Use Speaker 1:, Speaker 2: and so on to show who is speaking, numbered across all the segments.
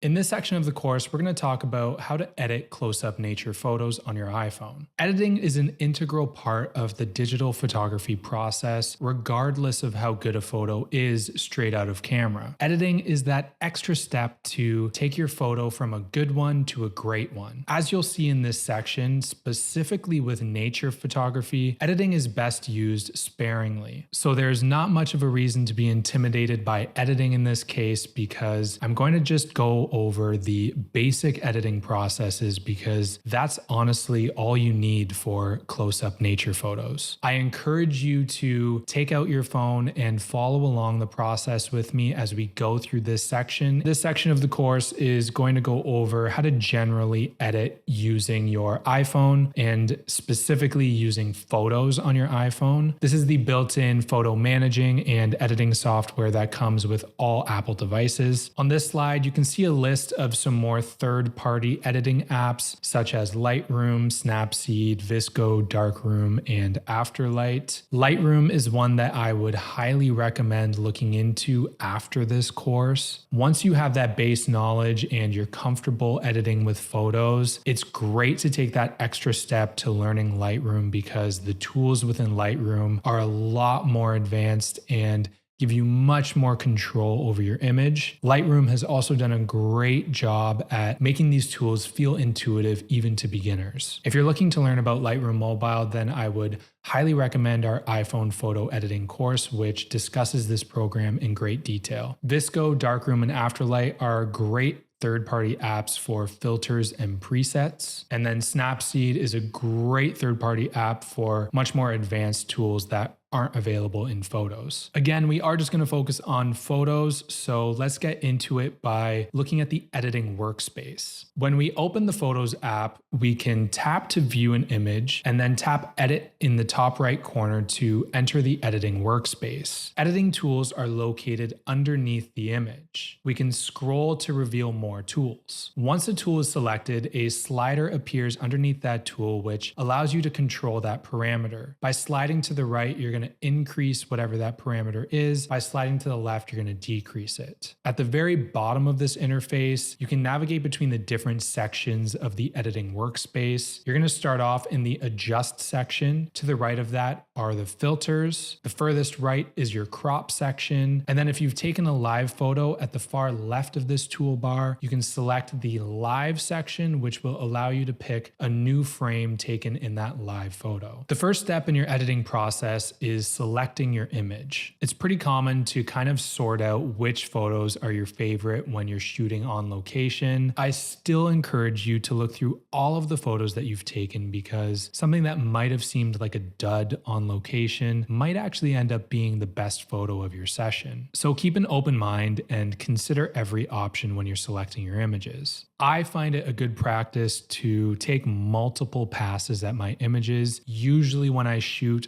Speaker 1: In this section of the course, we're going to talk about how to edit close-up nature photos on your iPhone. Editing is an integral part of the digital photography process, regardless of how good a photo is straight out of camera. Editing is that extra step to take your photo from a good one to a great one. As you'll see in this section, specifically with nature photography, editing is best used sparingly. So there's not much of a reason to be intimidated by editing in this case, because I'm going to just go over the basic editing processes, because that's honestly all you need for close-up nature photos. I encourage you to take out your phone and follow along the process with me as we go through this section. This section of the course is going to go over how to generally edit using your iPhone, and specifically using photos on your iPhone. This is the built-in photo managing and editing software that comes with all Apple devices. On this slide, you can see a list of some more third-party editing apps such as Lightroom, Snapseed, VSCO, Darkroom, and Afterlight. Lightroom is one that I would highly recommend looking into after this course. Once you have that base knowledge and you're comfortable editing with photos, it's great to take that extra step to learning Lightroom, because the tools within Lightroom are a lot more advanced and give you much more control over your image. Lightroom has also done a great job at making these tools feel intuitive even to beginners. If you're looking to learn about Lightroom Mobile, then I would highly recommend our iPhone photo editing course, which discusses this program in great detail. VSCO, Darkroom, and Afterlight are great third-party apps for filters and presets. And then Snapseed is a great third-party app for much more advanced tools that aren't available in photos. Again, we are just going to focus on photos, so let's get into it by looking at the editing workspace. When we open the Photos app, we can tap to view an image and then tap Edit in the top right corner to enter the editing workspace. Editing tools are located underneath the image. We can scroll to reveal more tools. Once a tool is selected, a slider appears underneath that tool, which allows you to control that parameter. By sliding to the right, you're going to increase whatever that parameter is. By sliding to the left, you're going to decrease it. At the very bottom of this interface, you can navigate between the different sections of the editing workspace. You're going to start off in the Adjust section. To the right of that are the filters. The furthest right is your crop section. And then if you've taken a live photo, at the far left of this toolbar, you can select the live section, which will allow you to pick a new frame taken in that live photo. The first step in your editing process is selecting your image. It's pretty common to kind of sort out which photos are your favorite when you're shooting on location. I still encourage you to look through all of the photos that you've taken, because something that might have seemed like a dud on location might actually end up being the best photo of your session. So keep an open mind and consider every option when you're selecting your images. I find it a good practice to take multiple passes at my images. Usually when I shoot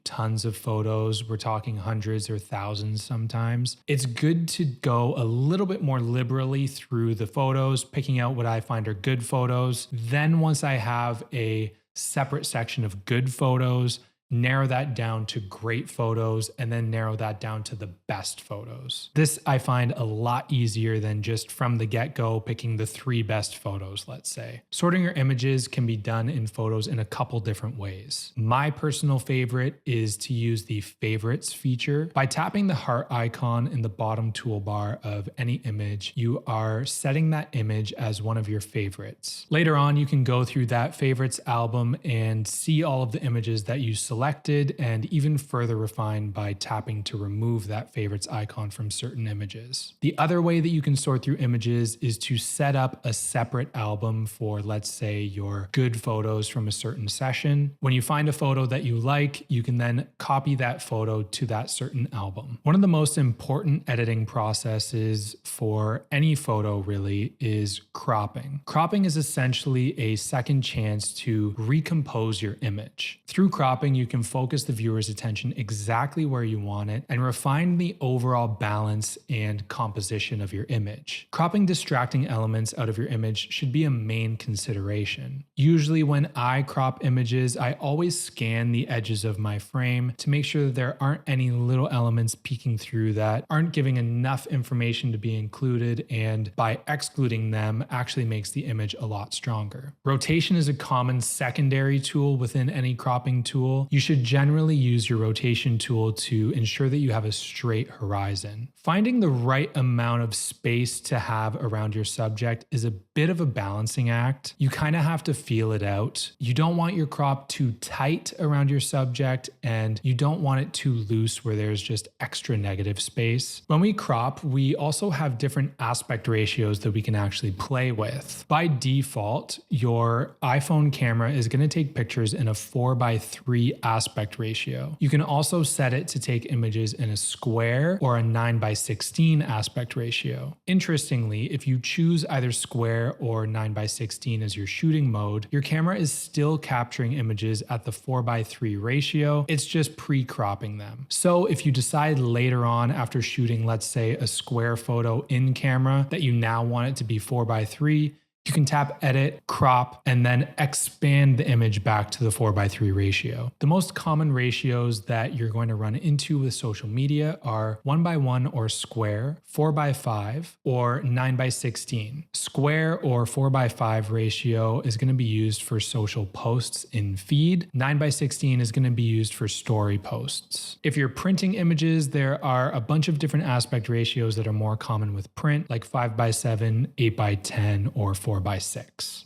Speaker 1: tons of photos. We're talking hundreds or thousands sometimes. It's good to go a little bit more liberally through the photos, picking out what I find are good photos. Then once I have a separate section of good photos, narrow that down to great photos, and then narrow that down to the best photos. This I find a lot easier than just from the get-go picking the 3 best photos, let's say. Sorting your images can be done in Photos in a couple different ways. My personal favorite is to use the Favorites feature. By tapping the heart icon in the bottom toolbar of any image, you are setting that image as one of your favorites. Later on, you can go through that favorites album and see all of the images that you selected, and even further refined by tapping to remove that favorites icon from certain images. The other way that you can sort through images is to set up a separate album for, let's say, your good photos from a certain session. When you find a photo that you like, you can then copy that photo to that certain album. One of the most important editing processes for any photo really is cropping. Cropping is essentially a second chance to recompose your image. Through cropping, you can focus the viewer's attention exactly where you want it and refine the overall balance and composition of your image. Cropping distracting elements out of your image should be a main consideration. Usually when I crop images, I always scan the edges of my frame to make sure that there aren't any little elements peeking through that aren't giving enough information to be included, and by excluding them actually makes the image a lot stronger. Rotation is a common secondary tool within any cropping tool. You should generally use your rotation tool to ensure that you have a straight horizon. Finding the right amount of space to have around your subject is a bit of a balancing act. You kind of have to feel it out. You don't want your crop too tight around your subject, and you don't want it too loose where there's just extra negative space. When we crop, we also have different aspect ratios that we can actually play with. By default, your iPhone camera is going to take pictures in a 4:3 aspect ratio. You can also set it to take images in a square or a 9:16 aspect ratio. Interestingly, if you choose either square or 9:16 as your shooting mode, your camera is still capturing images at the 4:3 ratio. It's just pre-cropping them. So if you decide later on after shooting, let's say a square photo in camera, that you now want it to be 4:3, you can tap edit, crop, and then expand the image back to the 4:3 ratio. The most common ratios that you're going to run into with social media are 1:1 or square, 4:5, or 9:16. Square or 4:5 ratio is going to be used for social posts in feed. 9:16 is going to be used for story posts. If you're printing images, there are a bunch of different aspect ratios that are more common with print, like 5:7, 8:10, or 4:6.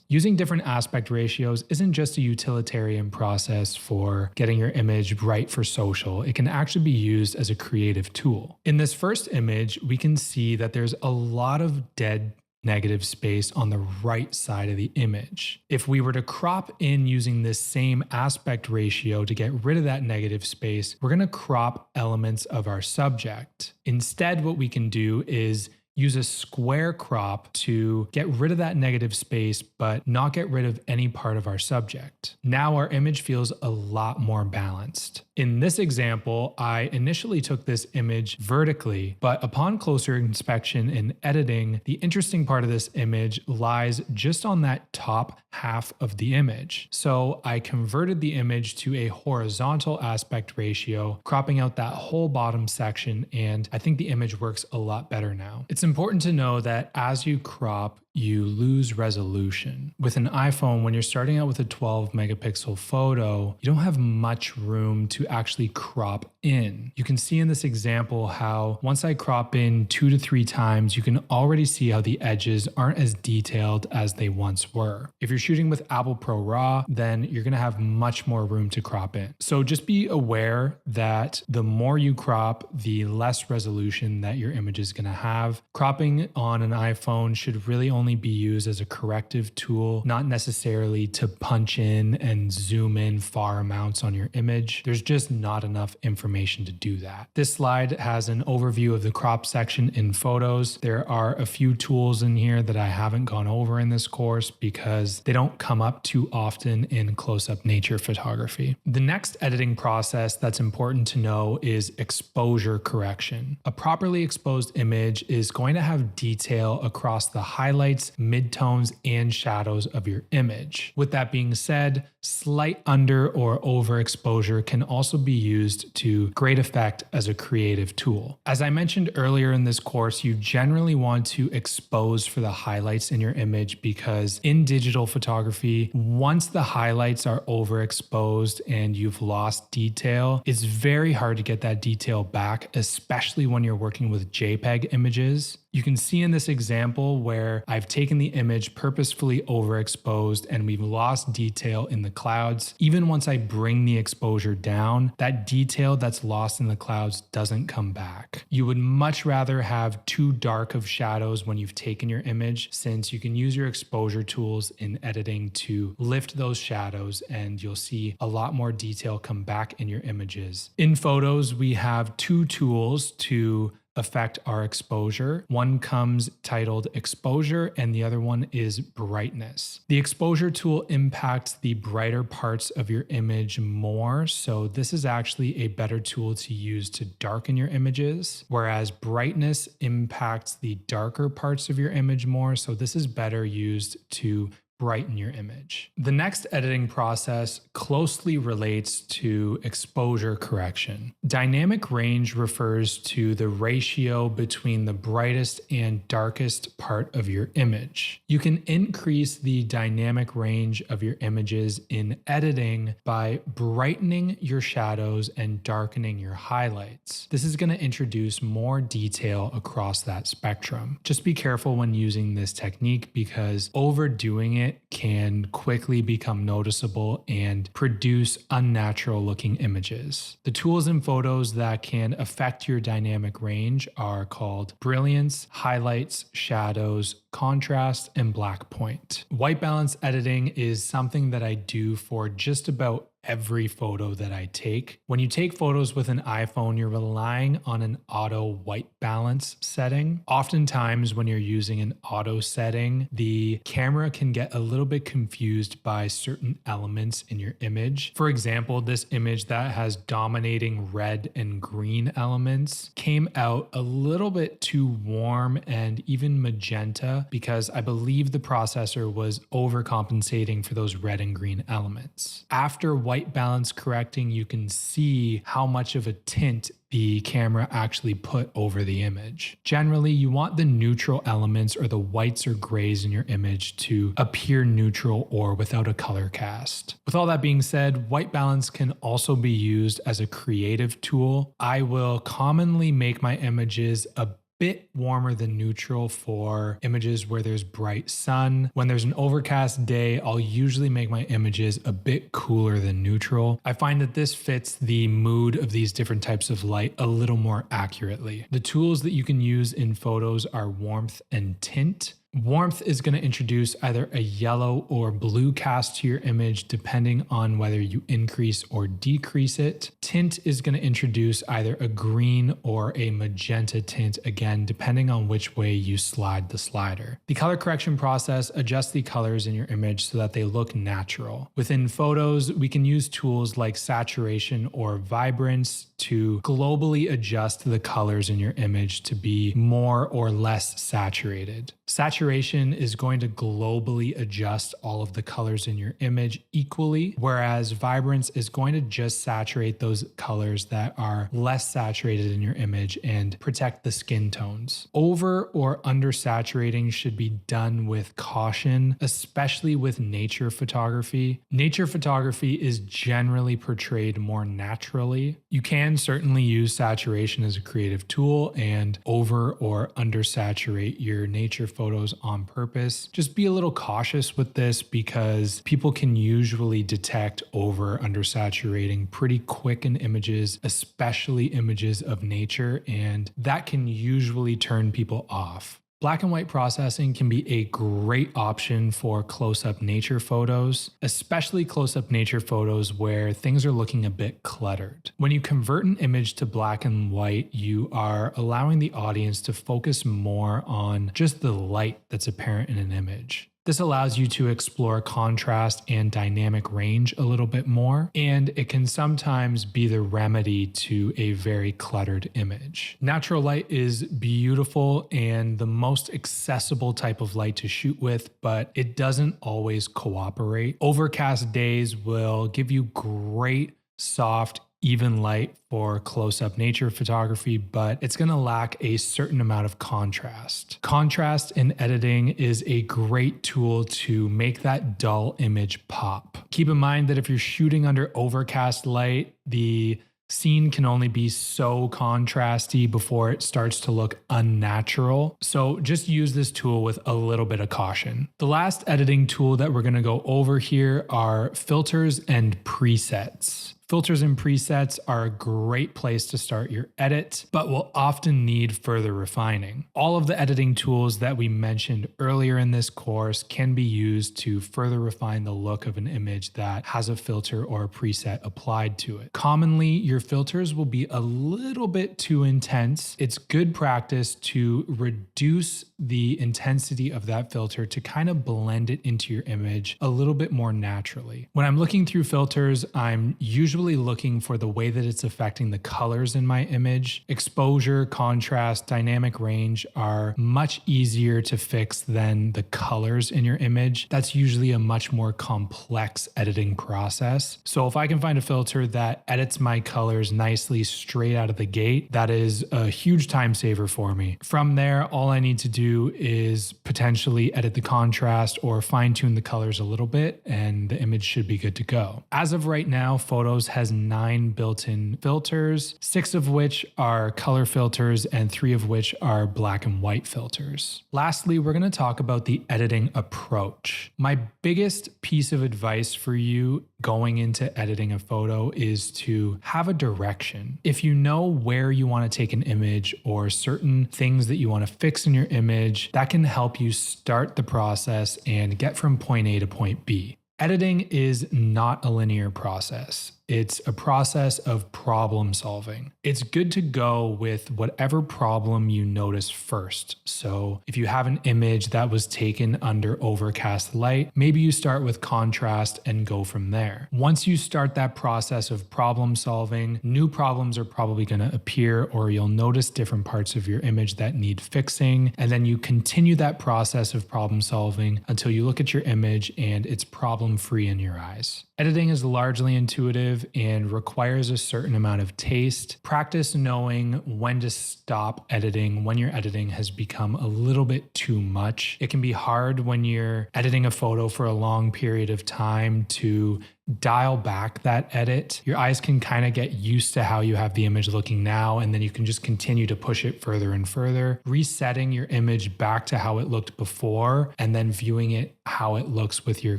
Speaker 1: Using different aspect ratios isn't just a utilitarian process for getting your image right for social. It can actually be used as a creative tool. In this first image, we can see that there's a lot of dead negative space on the right side of the image. If we were to crop in using this same aspect ratio to get rid of that negative space, we're going to crop elements of our subject. Instead, what we can do is use a square crop to get rid of that negative space, but not get rid of any part of our subject. Now our image feels a lot more balanced. In this example, I initially took this image vertically, but upon closer inspection and editing, the interesting part of this image lies just on that top half of the image. So I converted the image to a horizontal aspect ratio, cropping out that whole bottom section, and I think the image works a lot better now. It's important to know that as you crop, you lose resolution. With an iPhone, when you're starting out with a 12 megapixel photo, you don't have much room to actually crop in. You can see in this example how once I crop in 2 to 3 times, you can already see how the edges aren't as detailed as they once were. If you're shooting with Apple Pro RAW, then you're gonna have much more room to crop in. So just be aware that the more you crop, the less resolution that your image is gonna have. Cropping on an iPhone should really only be used as a corrective tool, not necessarily to punch in and zoom in far amounts on your image. There's just not enough information to do that. This slide has an overview of the crop section in Photos. There are a few tools in here that I haven't gone over in this course because they don't come up too often in close-up nature photography. The next editing process that's important to know is exposure correction. A properly exposed image is going to have detail across the highlights, midtones, and shadows of your image. With that being said, slight under or overexposure can also be used to great effect as a creative tool. As I mentioned earlier in this course, you generally want to expose for the highlights in your image because in digital photography, once the highlights are overexposed and you've lost detail, it's very hard to get that detail back, especially when you're working with JPEG images. You can see in this example where I've taken the image purposefully overexposed and we've lost detail in the clouds. Even once I bring the exposure down, that detail that's lost in the clouds doesn't come back. You would much rather have too dark of shadows when you've taken your image, since you can use your exposure tools in editing to lift those shadows and you'll see a lot more detail come back in your images. In Photos, we have 2 tools to affect our exposure. One comes titled exposure and the other one is brightness. The exposure tool impacts the brighter parts of your image more, so this is actually a better tool to use to darken your images, whereas brightness impacts the darker parts of your image more, so this is better used to brighten your image. The next editing process closely relates to exposure correction. Dynamic range refers to the ratio between the brightest and darkest part of your image. You can increase the dynamic range of your images in editing by brightening your shadows and darkening your highlights. This is going to introduce more detail across that spectrum. Just be careful when using this technique because overdoing it can quickly become noticeable and produce unnatural looking images. The tools in photos that can affect your dynamic range are called brilliance, highlights, shadows, contrast, and black point. White balance editing is something that I do for just about every photo that I take. When you take photos with an iPhone, you're relying on an auto white balance setting. Oftentimes, when you're using an auto setting, the camera can get a little bit confused by certain elements in your image. For example, this image that has dominating red and green elements came out a little bit too warm and even magenta because I believe the processor was overcompensating for those red and green elements. After white balance correcting, you can see how much of a tint the camera actually put over the image. Generally, you want the neutral elements or the whites or grays in your image to appear neutral or without a color cast. With all that being said, white balance can also be used as a creative tool. I will commonly make my images a bit warmer than neutral for images where there's bright sun. When there's an overcast day, I'll usually make my images a bit cooler than neutral. I find that this fits the mood of these different types of light a little more accurately. The tools that you can use in photos are warmth and tint. Warmth is going to introduce either a yellow or blue cast to your image depending on whether you increase or decrease it. Tint is going to introduce either a green or a magenta tint, again, depending on which way you slide the slider. The color correction process adjusts the colors in your image so that they look natural. Within photos, we can use tools like saturation or vibrance to globally adjust the colors in your image to be more or less saturated. Saturation is going to globally adjust all of the colors in your image equally, whereas vibrance is going to just saturate those colors that are less saturated in your image and protect the skin tones. Over or under saturating should be done with caution, especially with nature photography. Nature photography is generally portrayed more naturally. You can certainly use saturation as a creative tool and over or under saturate your nature photos on purpose. Just be a little cautious with this because people can usually detect over under saturating pretty quick in images, especially images of nature, and that can usually turn people off. Black and white processing can be a great option for close-up nature photos, especially close-up nature photos where things are looking a bit cluttered. When you convert an image to black and white, you are allowing the audience to focus more on just the light that's apparent in an image. This allows you to explore contrast and dynamic range a little bit more, and it can sometimes be the remedy to a very cluttered image. Natural light is beautiful and the most accessible type of light to shoot with, but it doesn't always cooperate. Overcast days will give you great, soft, even light for close-up nature photography, but it's going to lack a certain amount of contrast. Contrast in editing is a great tool to make that dull image pop. Keep in mind that if you're shooting under overcast light, the scene can only be so contrasty before it starts to look unnatural. So just use this tool with a little bit of caution. The last editing tool that we're going to go over here are filters and presets. Filters and presets are a great place to start your edit, but will often need further refining. All of the editing tools that we mentioned earlier in this course can be used to further refine the look of an image that has a filter or a preset applied to it. Commonly, your filters will be a little bit too intense. It's good practice to reduce the intensity of that filter to kind of blend it into your image a little bit more naturally. When I'm looking through filters, I'm usually looking for the way that it's affecting the colors in my image. Exposure, contrast, dynamic range are much easier to fix than the colors in your image. That's usually a much more complex editing process. So if I can find a filter that edits my colors nicely straight out of the gate, that is a huge time saver for me. From there, all I need to do is potentially edit the contrast or fine tune the colors a little bit, and the image should be good to go. As of right now, Photos has 9 built-in filters, 6 of which are color filters and 3 of which are black and white filters. Lastly, we're going to talk about the editing approach. My biggest piece of advice for you going into editing a photo is to have a direction. If you know where you want to take an image or certain things that you want to fix in your image, that can help you start the process and get from point A to point B. Editing is not a linear process. It's a process of problem solving. It's good to go with whatever problem you notice first. So if you have an image that was taken under overcast light, maybe you start with contrast and go from there. Once you start that process of problem solving, new problems are probably going to appear, or you'll notice different parts of your image that need fixing. And then you continue that process of problem solving until you look at your image and it's problem-free in your eyes. Editing is largely intuitive and requires a certain amount of taste. Practice knowing when to stop editing when your editing has become a little bit too much. It can be hard when you're editing a photo for a long period of time to dial back that edit. Your eyes can kind of get used to how you have the image looking now, and then you can just continue to push it further and further. Resetting your image back to how it looked before and then viewing it how it looks with your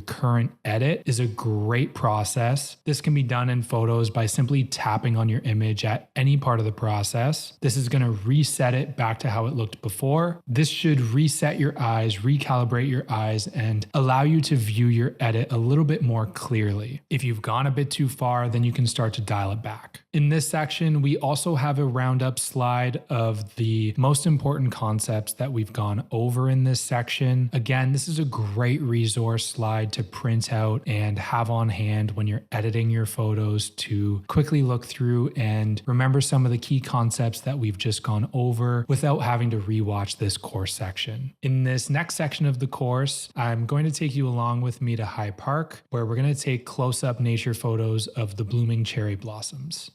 Speaker 1: current edit is a great process. This can be done in Photos by simply tapping on your image at any part of the process. This is going to reset it back to how it looked before. This should reset your eyes, recalibrate your eyes, and allow you to view your edit a little bit more clearly. If you've gone a bit too far, then you can start to dial it back. In this section, we also have a roundup slide of the most important concepts that we've gone over in this section. Again, this is a great resource slide to print out and have on hand when you're editing your photos to quickly look through and remember some of the key concepts that we've just gone over without having to rewatch this course section. In this next section of the course, I'm going to take you along with me to High Park, where we're going to take close-up nature photos of the blooming cherry blossoms.